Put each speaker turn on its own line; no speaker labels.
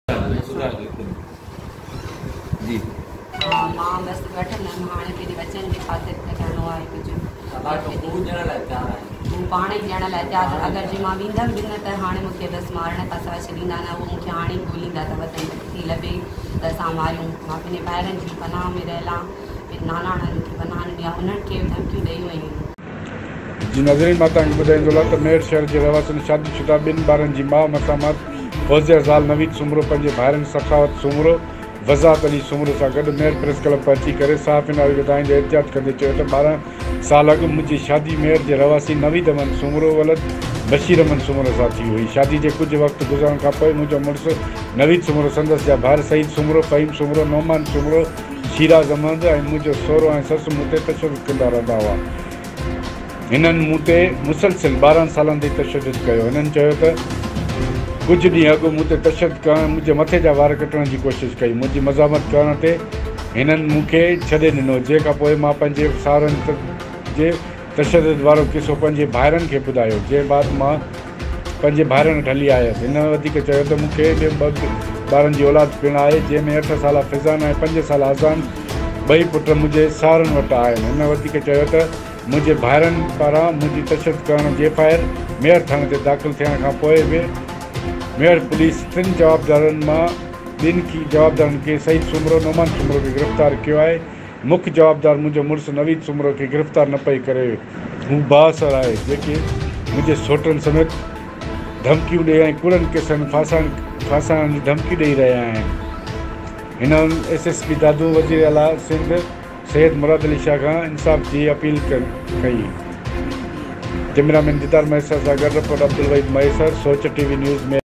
जी
मां बसि वठंदमि हाणे पंहिंजे बचनि जी ख़ातिर त करिणो आहे कुझु हू पाण ई ॾियण लाइ तयारु अगरि जे मां वेंदमि न त हाणे मूंखे बसि मारण खां सवाइ छॾींदा न उहो मूंखे हाणे ई ॻोल्हींदा त वतन थी लभे त असां मारियूं मां पंहिंजे ॿाहिरनि जी पनाह में रहियल आहियां पंहिंजे नानाणनि खे पनाह ॾिनी आहे उन्हनि खे धमकियूं ॾेई वयूं
जी नाज़रीन मां तव्हांखे ॿुधाईंदो त मेर शहर जे रहवासियुनि शादीशुदा ॿिनि ॿारनि जी माउ मसामत फौजिया ज़ाल नवीद सुमरो पंहिंजे भाइरनि सखावत सुमरो वज़ात अली सुमरो सां गॾु मेर प्रेस क्लब पहुची करे साफ़ इनारी ॿुधाईंदे एहतियात कंदे चयो त 12 साल अॻु मुंहिंजी शादी मेर जे रहवासी नवीद अमन सुमरो वलद बशीर अमन सुमरो सां थी हुई। शादी जे कुझु वक़्तु गुज़रण खां पोइ मुंहिंजो मुड़ुसु नवीद सुमरो संदसि जा भाउर सईद सुमरो फ़हीम सुमरो नौमान सुमरो शीराज़ अहमद ऐं मुंहिंजो सहुरो ऐं ससु मूं ते तशदुद कंदा रहंदा हुआ। हिननि मूं ते मुसलसिल 12 सालनि ताईं तशदुद कयो। हिननि चयो त कुझु ॾींहं अॻु मूं ते तशदुद करणु मुंहिंजे मथे जा वार कटण जी कोशिशि कई। मुंहिंजी मज़ामत करण ते हिननि मूंखे छॾे ॾिनो जंहिंखां पोइ मां पंहिंजे साहुरनि जे तशदुद वारो किसो पंहिंजे भाइरनि खे ॿुधायो जंहिं बाद मां पंहिंजे भाइरनि वटि हली आयुसि। हिन वधीक चयो त मूंखे ॿ ॿारनि जी औलाद पिणु आहे जंहिंमें 8 साल फिज़ान ऐं 5 साल आज़ान ॿई पुट मुंहिंजे साहुरनि वटि आहिनि। हिन वधीक चयो त मुंहिंजे भाइरनि पारां मुंहिंजी तशदुद करण जी एफ.आई.आर. मेयर थाणे ते दाख़िल थियण खां पोइ बि मेयर पुलिस 3 जवाबदारनि मां ॿिनि जवाबदारनि खे सईद सुमरो नौमान सुमरो खे गिरफ़्तार कयो आहे। मुख्य जवाबदार मुंहिंजो मुड़ुसु नवीद सुमरो खे गिरफ़्तार न पई करे। हू बासर आहे जेके मुंहिंजे सोटनि समेत धमकियूं ॾे ऐं कूड़नि केसनि फासाइण जी धमकी ॾेई रहिया आहिनि। हिन एस.एस.पी. दादू वज़ीर आला सिंध सैयद मुराद अली शाह खां इंसाफ़ जी अपील कई। कैमरामैन दीदार मैसर सां गॾु रिपोर्टर अब्दुल वहीद मैसर सोच टीवी न्यूज़ में।